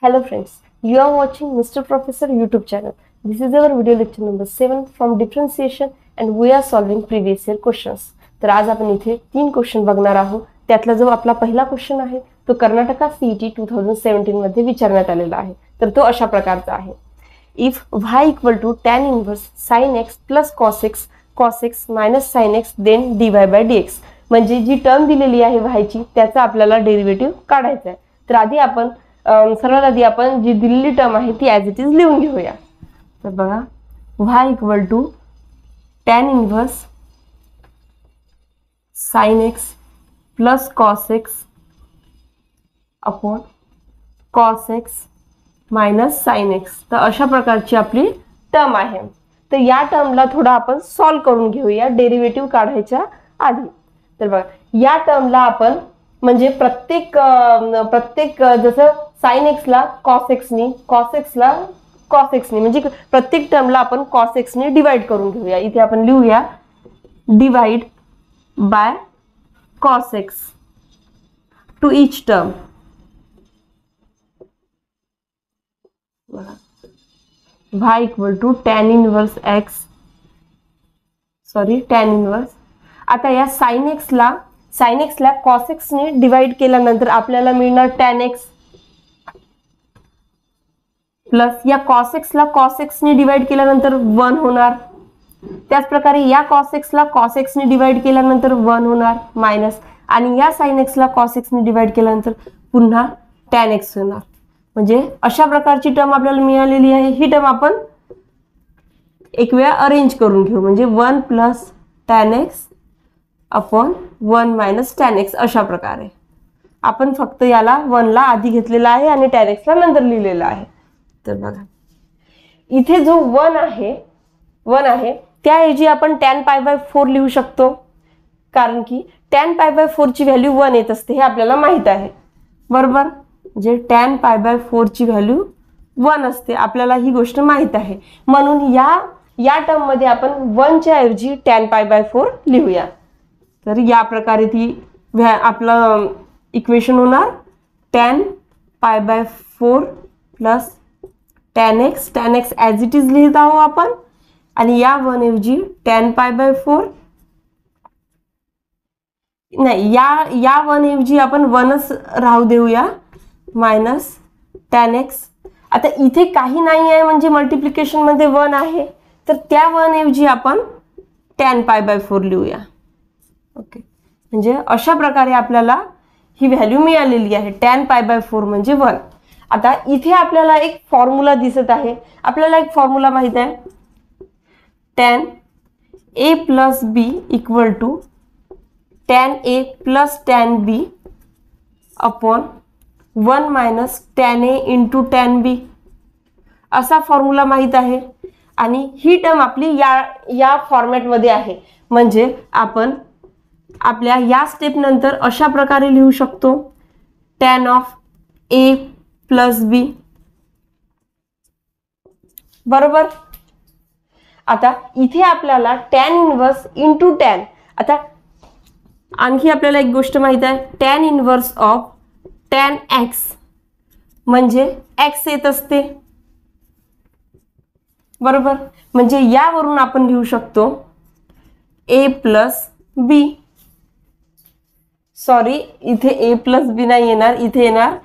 Hello friends, you are watching Mr. Professor YouTube channel. This is our video lecture number 7 from differentiation and we are solving previous year questions. तर आज आपण इथे 3 question बघणार आहोत. त्यातला जो आपला पहिला क्वेश्चन आहे तो कर्नाटका CET 2017 मध्ये विचारण्यात आलेला आहे. तर तो अशा प्रकारचा आहे. If y equal to tan inverse sin x plus cos x minus sin x then dy by dx. म्हणजे जी टर्म दिलेली आहे y ची त्याचा आपल्याला डेरिव्हेटिव्ह काढायचा आहे. तर आधी आपण सर्वात आधी आपण जी दिलेली टर्म आहे ती ॲज इट इज लिहून घेऊया. तर बघा y equal to tan inverse sin x plus cos x upon cos x minus sin x. तर अशा प्रकारची आपली टर्म आहे. तर या टर्मला थोडा आपण सॉल्व करून घेऊया डेरिव्हेटिव्ह काढायच्या आधी. तर बघा या टर्मला आपण म्हणजे प्रत्येक जसं sin x ला cos x नी cos x ला cos x नी म्हणजे प्रत्येक टर्मला आपण cos x नी डिवाइड करून घेऊया. इथे आपण लिहूया divide by cos x to each term. y equal to tan inverse x tan inverse. आता या sin x ला cos x ने डिवाइड केल्यानंतर आपल्याला मिळणार tan x प्लस या cos x ला cos x ने डिवाइड केल्यानंतर 1 होणार. त्याच प्रकारे या cos x ला cos x ने डिवाइड केल्यानंतर 1 होणार मायनस आणि या sin x ला cos x ने डिवाइड केल्यानंतर पुन्हा tan x होणार. म्हणजे अशा प्रकारची टर्म आपल्याला मिळालेली आहे. ही टर्म आपण एक वेळा अरेंज करून घेऊ म्हणजे 1 plus tan x upon 1 minus tan x अशा प्रकारे. आपण फक्त याला 1 ला आधी घेतलेला आहे आणि tan x ला नंतर लिहिलेला आहे. तर बघा इथे जो 1 आहे त्याऐवजी आपण tan पाय बाय 4 लिहू शकतो कारण की tan पाय बाय 4 ची व्हॅल्यू 1 येत असते हे आपल्याला माहित आहे बरोबर. जे tan पाय बाय 4 ची व्हॅल्यू 1 असते आपल्याला ही गोष्ट माहित आहे. म्हणून या टर्म मध्ये आपण 1 च्या ऐवजी tan पाय बाय 4 लिहूया. तर या प्रकारे ती आपलं इक्वेशन होणार tan pi by 4 plus tan x as it is लिहित आहोत आपण आणि या 1 ऐवजी tan पाय बाय 4 नाही या 1 ऐवजी आपण 1च राहू देऊया मायनस tan x. आता इथे काही नाही आहे म्हणजे मल्टिप्लिकेशन मध्ये 1 आहे तर त्या 1 ऐवजी आपण tan पाय बाय 4 लिहूया. ओके म्हणजे अशा प्रकारे आपल्याला ही व्हॅल्यू मिळालेली आहे tan पाय बाय 4 म्हणजे 1. आता इथे आपल्याला एक फॉर्म्युला दिसत आहे. आपल्याला एक फॉर्म्युला माहित आहे tan a plus b equal to tan a plus tan b upon 1 minus tan a into tan b असा फॉर्म्युला माहित आहे. आणि ही टर्म आपली या फॉर्मॅटमध्ये आहे म्हणजे आपण आपल्या या स्टेप नंतर अशा प्रकारे लिहू शकतो tan of a plus b बरोबर. आता इथे आपल्याला tan इनवर्स इंटू tan. आता आणखी आपल्याला एक गोष्ट माहित आहे tan inverse of tan x म्हणजे x येत असते बरोबर. म्हणजे यावरून आपण लिहू शकतो a प्लस b सॉरी इथे a प्लस b नाही येणार इथे येणार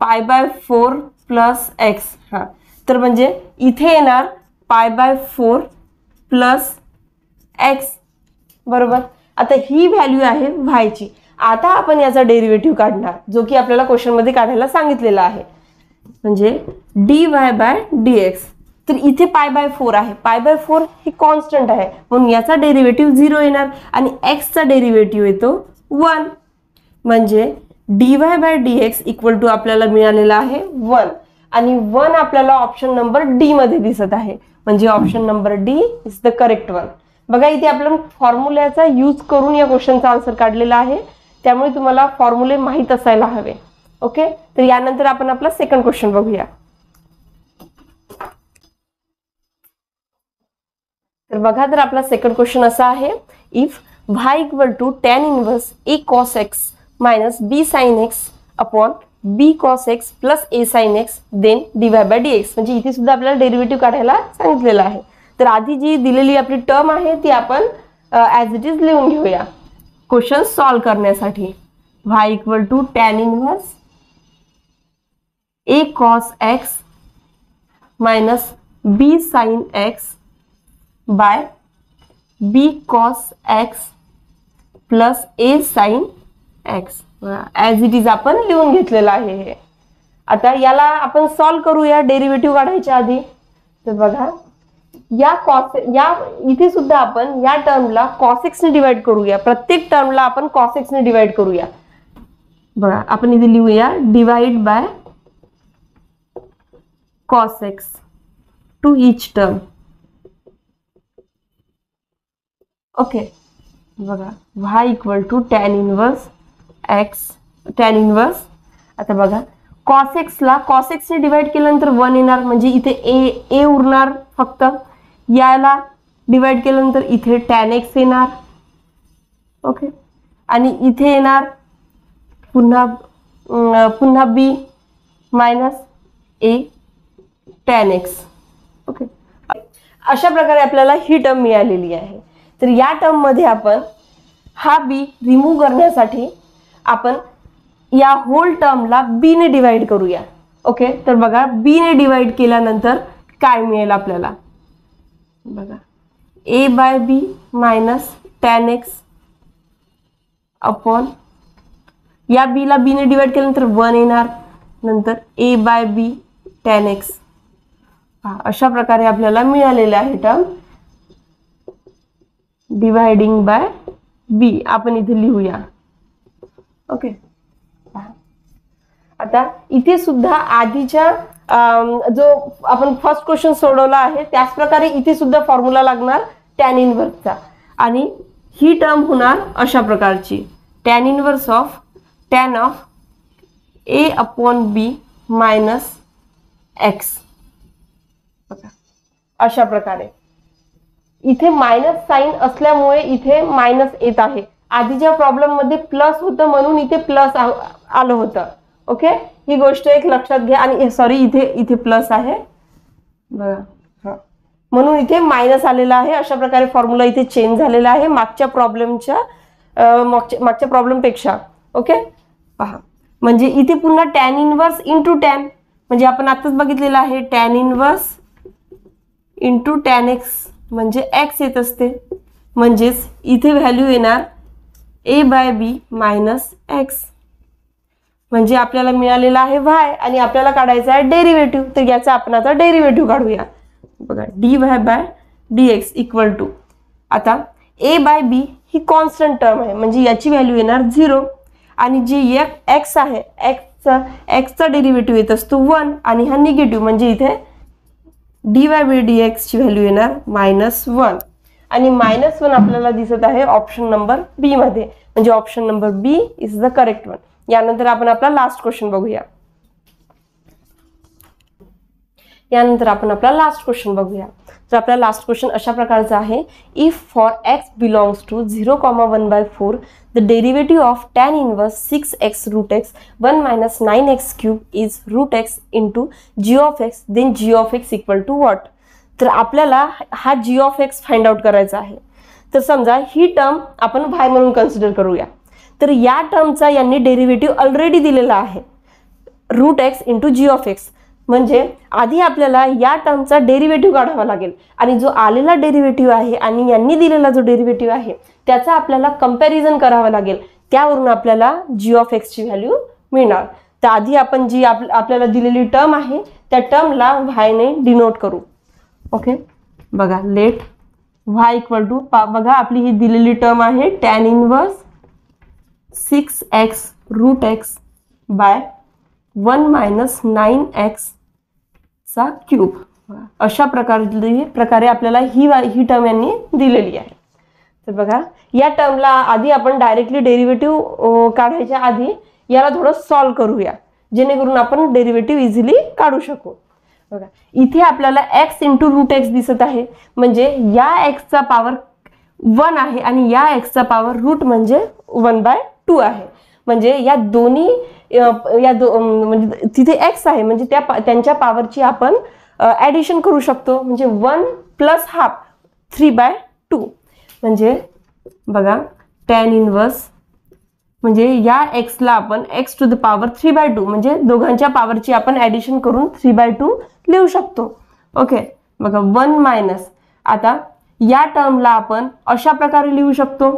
पाय बाय 4 प्लस x. हा तर म्हणजे इथे येणार पाय बाय 4 प्लस x बरोबर. आता ही व्हॅल्यू आहे y ची. आता आपण याचा डेरिव्हेटिव्ह काढणार जो की आपल्याला क्वेश्चन मध्ये काढायला सांगितलेला आहे म्हणजे dy बाय dx. तर इथे पाय बाय 4 आहे. पाय बाय 4 ही कॉन्स्टंट आहे म्हणून याचा डेरिव्हेटिव्ह 0 येणार आणि x चा डेरिव्हेटिव्ह येतो 1 म्हणजे dy by dx equal to आपल्याला मिळालेला आहे 1 आणि 1 आपल्याला ऑप्शन नंबर डी मध्ये दिसत आहे म्हणजे option number D is the correct one. बघा इथे आपण फॉर्म्युल्याचा यूज करून या क्वेश्चनचा आन्सर काढलेला आहे त्यामुळे तुम्हाला फॉर्म्युले माहित असायला हवे. ओके तर यानंतर आपण आपला सेकंड क्वेश्चन बघूया. तर बघा तर आपला सेकंड क्वेश्चन असा आहे if y equal to tan inverse a cos x minus b sin x upon B cos X plus A sine X then dy by dx, म्हणजे इथे सुद्धा आपल्याला डेरिव्हेटिव्ह काढायला सांगितलेलं आहे. तर आधी जी दिलेली आपली टर्म आहे ती आपण ॲज इट इज लिहून घेऊया क्वेश्चन सॉल्व करण्यासाठी. y equal to tan inverse A cos X minus B sine X by B cos X plus A sine X, as it is आपण लिहून घेतलेलं आहे हे. आता याला आपण सॉल्व करूया डेरिव्हेटिव्ह काढायच्या आधी. तर बघा या इथे सुद्धा आपण या टर्मला कॉस एक्सने डिवाइड करूया, प्रत्येक टर्मला आपण कॉस एक्सने डिवाइड करूया. बघा आपण इथे लिहूया divide by cos X to each term. Okay, बघा y equal to tan inverse X, tan inverse. आता बघा कॉस एक्सला कॉस एक्सने डिवाइड केल्यानंतर 1 येणार, म्हणजे इथे ए उरणार फक्त. याला डिवाइड केल्यानंतर इथे टॅन एक्स येणार. ओके, आणि इथे येणार पुन्हा बी मायनस ए टॅन एक्स. ओके, अशा प्रकारे आपल्याला ही टर्म मिळालेली आहे. तर या टर्म मध्ये आपण हा बी रिमूव्ह करण्यासाठी आपण या होल टर्मला बी ने डिवाइड करूया. ओके, तर बघा बी ने डिवाइड केल्यानंतर काय मिळेल आपल्याला. बघा ए by B minus tan x upon, या बीला बी ने डिवाइड केल्यानंतर 1 येणार, नंतर ए बाय बी टॅन एक्स. अशा प्रकारे आपल्याला मिळालेलं आहे टर्म डिवाइडिंग बाय बी. आपण इथे लिहूया. ओके, आता इथे सुद्धा आधीच्या जो आपण फर्स्ट क्वेश्चन सोडवला आहे त्याच प्रकारे इथे सुद्धा फॉर्म्युला लागणार टॅन इनवर्सचा, आणि ही टर्म होणार अशा प्रकारची tan inverse of tan of A upon B minus X. अशा प्रकारे इथे मायनस साइन असल्यामुळे इथे मायनस येत आहे. आधीच्या प्रॉब्लेम मध्ये प्लस होतं म्हणून इथे प्लस आलं होतं. ओके, ही गोष्ट एक लक्षात घ्या. आणि सॉरी इथे प्लस आहे बघा, म्हणून इथे मायनस आलेला आहे. अशा प्रकारे फॉर्म्युला इथे चेंज झालेला आहे मागच्या प्रॉब्लेम पेक्षा. ओके, पहा म्हणजे इथे पुन्हा टॅन इनवर्स इंटू टॅन, म्हणजे आपण आताच बघितलेलं आहे tan inverse into tan X म्हणजे एक्स येत असते, म्हणजेच इथे व्हॅल्यू येणार A by B minus X, म्हणजे आपल्याला मिळालेला आहे y आणि आपल्याला काढायचा आहे डेरिव्हेटिव्ह. तर याचा आपण आता डेरिव्हेटिव्ह काढूया. बघा dy by dx equal to, आता a बाय b ही कॉन्स्टंट टर्म आहे म्हणजे याची व्हॅल्यू येणार 0, आणि जी x आहे एक्सचा डेरिव्हेटिव्ह येत असतो 1 आणि हा निगेटिव्ह, म्हणजे इथे dy बाय dx ची व्हॅल्यू येणार -1, आणि -1 आपल्याला दिसत आहे ऑप्शन नंबर बी मध्ये, म्हणजे option number B is the correct one. यानंतर आपण आपला लास्ट क्वेश्चन बघूया. तर आपला लास्ट क्वेश्चन अशा प्रकारचा आहे. If for x belongs to 0,1/4 the derivative of tan inverse 6x root x 1 minus 9x cube is root x into G of X, then G of X equal to what. तर आपल्याला हा G of X find out करायचा आहे. तर समजा ही term आपण y म्हणून कन्सिडर करूया. तर या टर्मचा यांनी डेरिव्हेटिव्ह ऑलरेडी दिलेला आहे root X into G of X, म्हणजे आधी आपल्याला या टर्मचा डेरिव्हेटिव्ह काढावा लागेल, आणि जो आलेला डेरिव्हेटिव्ह आहे आणि यांनी दिलेला जो डेरिव्हेटिव्ह आहे त्याचा आपल्याला कंपॅरिझन करावा लागेल. त्यावरून आपल्याला जी ऑफ एक्स ची व्हॅल्यू मिळणार. तर आधी आपण जी आपल्याला दिलेली टर्म आहे त्या टर्मला y ने डिनोट करू. ओके, बघा लेट y इक्वल टू, बघा आपली ही दिलेली टर्म आहे tan inverse 6x root x by 1 minus 9x चा क्यूब. अशा प्रकारे आपल्याला ही टर्म यांनी दिलेली आहे. तर बघा या टर्मला आधी आपण डायरेक्टली डेरिव्हेटिव्ह काढायच्या आधी याला थोडं सॉल्व करूया, जेणेकरून आपण डेरिव्हेटिव्ह इझिली काढू शकू. बघा इथे आपल्याला x इंटू रूट एक्स दिसत आहे, म्हणजे या x चा पॉवर 1 आहे आणि या x चा पॉवर रूट म्हणजे 1/2 आहे, म्हणजे या दोन्ही म्हणजे तिथे x आहे म्हणजे त्यांच्या पॉवरची आपण ऍडिशन करू शकतो. म्हणजे 1 प्लस हाफ 3/2 म्हणजे बघा tan इनवर्स म्हणजे या x ला आपण x टू द पॉवर 3/2 म्हणजे दोघांच्या पॉवरची आपण ऍडिशन करून 3/2 लिहू शकतो. ओके बघा 1 मायनस आता या टर्मला आपण अशा प्रकारे लिहू शकतो.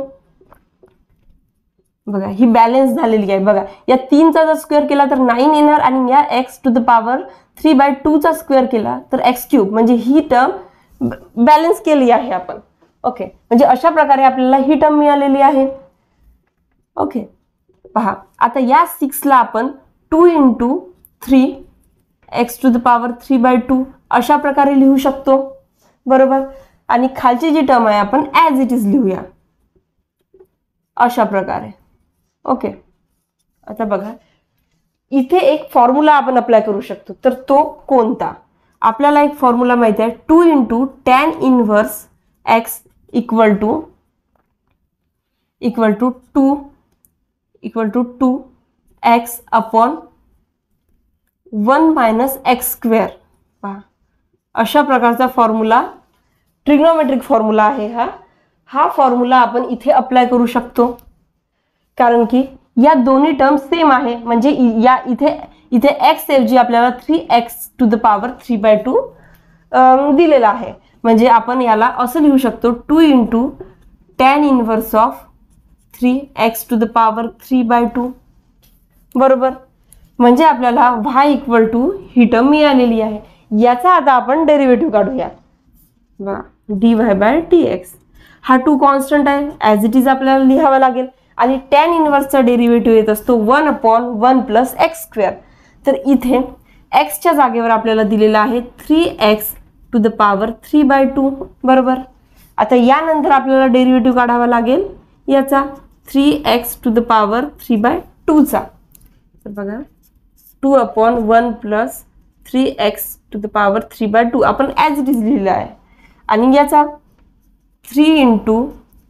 बघा ही बॅलन्स झालेली आहे. बघा या 3 चा जर स्क्वेअर केला तर 9 येणार आणि या x टू द पॉवर 3/2 चा स्क्वेअर केला तर x³ म्हणजे ही टर्म बॅलन्स केली आहे आपण. ओके म्हणजे अशा प्रकारे आपल्याला ही टर्म मिळालेली आहे. ओके पहा आता या 6 ला आपण 2 × 3 x टू द पॉवर 3/2 अशा प्रकारे लिहू शकतो. बरोबर आणि खालची जी टर्म आहे आपण ॲज इट इज लिहूया अशा प्रकारे. ओके आता बघा इथे एक फॉर्म्युला आपण अप्लाय करू शकतो. तर तो कोणता? आपल्याला एक फॉर्म्युला माहिती आहे 2 × tan inverse x equal to 2x upon 1 minus x². पहा अशा प्रकारचा फॉर्म्युला ट्रिग्नोमेट्रिक फॉर्म्युला आहे. हा फॉर्म्युला आपण इथे अप्लाय करू शकतो कारण की या दोन्ही टर्म सेम आहे. म्हणजे या इथे x ऐवजी आपल्याला 3x टू द पॉवर 3/2 दिलेला आहे. म्हणजे आपण याला असं लिहू शकतो 2 × tan inverse of 3x to the power 3/2. बरोबर म्हणजे आपल्याला y इक्वल टू ही टर्म मिळालेली आहे. याचा आता आपण डेरिव्हेटिव्ह काढूया. dy/dx हा 2 कॉन्स्टंट आहे ॲज इट इज आपल्याला लिहावा लागेल आणि tan इनवर्सचा डेरिव्हेटिव्ह येत असतो 1/1 + x². तर इथे x च्या जागेवर आपल्याला दिलेला आहे 3x टू द पॉवर 3/2. बरोबर आता यानंतर आपल्याला डेरिव्हेटिव्ह काढावा लागेल याचा 3x टू द पॉवर 3/2 चा. तर बघा 2/1 + 3x टू द पॉवर 3/2 आपण ॲज इट इज लिहिला आहे आणि याचा 3 ×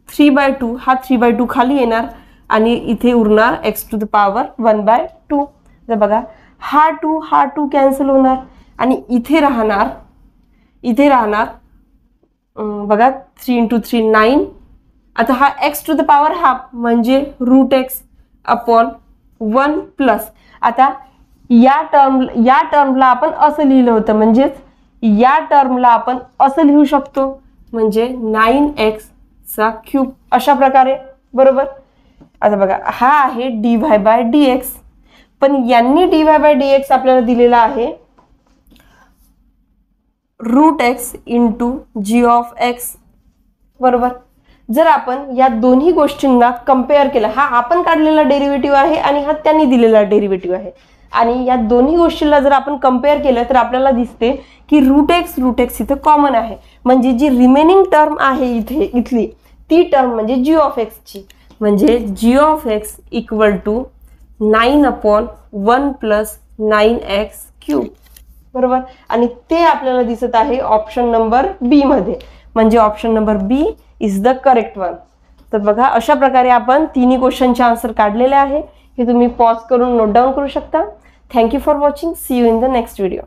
3/2 हा 3/2 खाली येणार आणि इथे उरणार x टू द पॉवर 1/2. तर बघा हा 2 कॅन्सल होणार आणि इथे राहणार बघा 3 × 3 9. आता हा x to the power half म्हणजे √x अपॉन 1 प्लस आता या टर्मला आपण असं लिहिलं होतं म्हणजेच या टर्मला आपण असं लिहू शकतो म्हणजे 9x³ अशा प्रकारे. बरोबर आता बघा हा आहे dy/dx पण यांनी dy/dx आपल्याला दिलेला आहे √x × g(x). बरोबर जर आपण या दोन्ही गोष्टींना कंपेअर केलं हा आपण काढलेला डेरिव्हेटिव्ह आहे आणि हा त्यांनी दिलेला डेरिव्हेटिव्ह आहे आणि या दोन्ही गोष्टींना जर आपण कंपेअर केलं तर आपल्याला दिसते की √x इथे कॉमन आहे. म्हणजे जी रिमेनिंग टर्म आहे इथली ती टर्म म्हणजे g(x) ची म्हणजे g(x) इक्वल टू 9/1 + 9x³. बरोबर आणि ते आपल्याला दिसत आहे ऑप्शन नंबर बी मध्ये. म्हणजे option number B is the correct one. तर बघा अशा प्रकारे आपण तिन्ही क्वेश्चनचे आन्सर काढलेले आहे. हे तुम्ही पॉज करून नोट डाऊन करू शकता. Thank you for watching. See you in the next video.